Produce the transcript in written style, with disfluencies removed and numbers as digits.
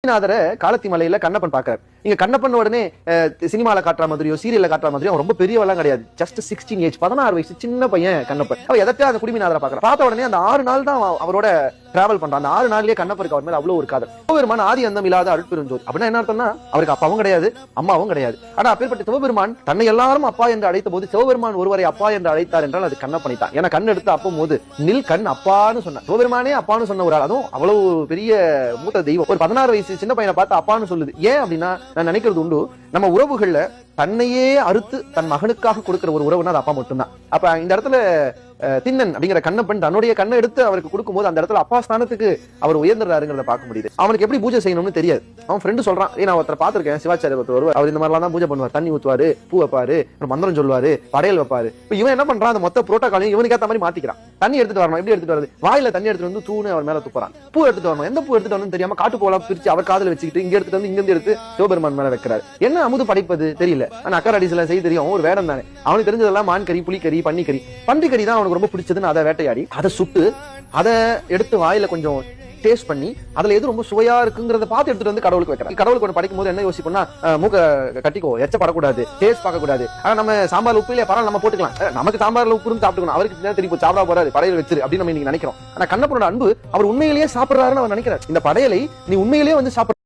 நாதர காலத்தி மலையில கண்ணப்பன் பாக்குறாரு. இங்க கண்ணப்பன் உடனே சினிமால காட்டுற மாதிரியோ சீரியல்ல காட்டுற மாதிரியோ ரொம்ப பெரியவெல்லாம் கிடையாது. ஜஸ்ட் 16 ஏஜ், 16 வயசு சின்ன பையன் கண்ணப்பன். அவ எதற்கா அந்த குடிமிநாதரை பாக்குறான். பார்த்த உடனே அந்த 6 நாள் தான் அவரோட டிராவல் பண்றான். அந்த 6 நாள்லயே கண்ணப்பருக்கு அவர் மேல அவ்வளவு ஒரு காதல். சிவபெருமான் ஆதி அந்தம் இல்லாத அருட்பெருஞ்சோதி. அப்படின்னா என்ன அர்த்தம்னா அவருக்கு அப்பாவும் கிடையாது, அம்மாவும் கிடையாது. ஆனா அப்பேற்பட்ட சிவபெருமான் தன்னை எல்லாரும் அப்பா என்று அழைத்த போது சிவபெருமான் ஒருவரை அப்பா என்று அழைத்தார் என்றால் அது கண்ணப்பனை தான். ஏன்னா கண் எடுத்து அப்பம் போது நில் கண் அப்பான்னு சொன்ன சிவபெருமானே அப்பான்னு சொன்ன ஒரு ஆள். அதுவும் அவ்வளவு பெரிய மூத்த தெய்வம். ஒரு 16 வயசு சின்ன பையனை பார்த்து அப்பான்னு சொல்லுது. ஏன் அப்படின்னா நான் நினைக்கிறது உண்டு, நம்ம உறவுகள்ல தன்னையே அறுத்து தன் மகனுக்காக கொடுக்கிற ஒரு உறவுனா அது அப்பா மட்டும்தான். அப்ப இந்த இடத்துல திண்ணன் அப்படிங்கிற கண்ணப்பன் தன்னுடைய கண்ணை எடுத்து அவருக்கு கொடுக்கும்போது அந்த இடத்துல அப்பா ஸ்தானத்துக்கு அவர் உயர்ந்துறாருங்கிறத பார்க்க முடியுது. அவனுக்கு எப்படி பூஜை செய்யணும்னு தெரியாது. அவன் ஃப்ரெண்டு சொல்றான், நான் ஒருத்தர் பார்த்திருக்கேன், சிவாச்சாரிய ஒருத்தர் வருவார், அவர் இந்த மாதிரிலாம் தான் பூஜை பண்ணுவார், தண்ணி ஊத்துவாரு, பூ வைப்பாரு, மந்திரம் சொல்லுவாரு, படையல் வைப்பாரு. இப்ப இவன் என்ன பண்றான், அந்த மொத்த புரோட்டோகாலையும் இவனுக்கு ஏத்த மாதிரி மாத்திக்கிறான். தண்ணி எடுத்துட்டு வரணும், எப்படி எடுத்துட்டு வருது, வாயில தண்ணி எடுத்துட்டு வந்து தூணு அவர் மேல துப்புறான். பூ எடுத்துட்டு வரணும், எந்த பூ எடுத்துட்டு வரணும் தெரியாம காட்டு போலாம் பிரிச்சு அவர் காதல வச்சுக்கிட்டு இங்க எடுத்துட்டு வந்து இங்க இருந்து எடுத்து சிவபெருமான் மேல வைக்கிறாரு. என்ன அமுது படைப்பது தெரியல, ஆனா அக்கராடிஸ்ல செய்ய தெரியும், ஒரு வேடம் தானே. அவனுக்கு தெரிஞ்சதெல்லாம் மான் கறி, புலிக்கறி, பன்னிக்கறி. பன்றிக்கறி தான் அவனுக்கு ரொம்ப பிடிச்சதுன்னு அதை வேட்டையாடி அதை சுட்டு அதை எடுத்து வாயில கொஞ்சம் டேஸ்ட் பண்ணி அதுல எது ரொம்ப சுவையா இருக்குங்கிறத பார்த்து எடுத்துட்டு வந்து கடவுளுக்கு வைக்கிறாங்க. கடவுளுக்கு ஒன்று படைக்கும் போது என்ன யோசிப்போம்னா, மூக்க கட்டிக்கோ, எச்சப்படக்கூடாது, டேஸ்ட் பார்க்க கூடாது. ஆனா நம்ம சாம்பார் உப்பு இல்லையா பரவாயில்ல நம்ம போட்டுக்கலாம், நமக்கு சாம்பார்ல உப்பு இருந்து சாப்பிட்டுக்கணும், அவருக்கு திருப்பி சாப்பிட போறாரு படையல் வச்சிரு அப்படின்னு நம்ம இன்னைக்கு நினைக்கிறோம். ஆனா கண்ணப்பனோட அன்பு அவர் உண்மையிலேயே சாப்பிடுறாருன்னு அவர் நினைக்கிறார். இந்த படையலை நீ உண்மையிலேயே வந்து சாப்பிட